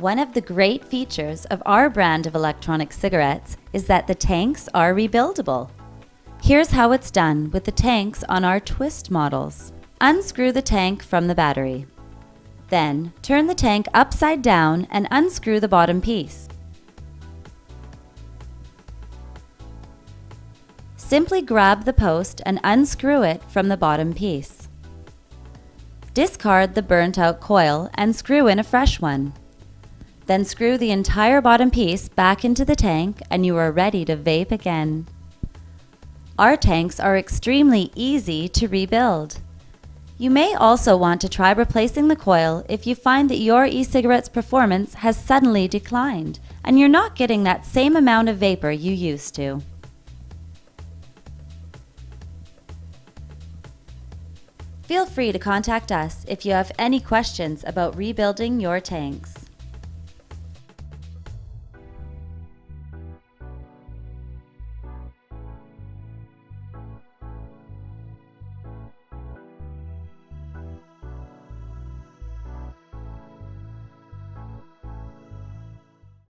One of the great features of our brand of electronic cigarettes is that the tanks are rebuildable. Here's how it's done with the tanks on our twist models. Unscrew the tank from the battery. Then, turn the tank upside down and unscrew the bottom piece. Simply grab the post and unscrew it from the bottom piece. Discard the burnt-out coil and screw in a fresh one. Then screw the entire bottom piece back into the tank and you are ready to vape again. Our tanks are extremely easy to rebuild. You may also want to try replacing the coil if you find that your e-cigarette's performance has suddenly declined and you're not getting that same amount of vapor you used to. Feel free to contact us if you have any questions about rebuilding your tanks.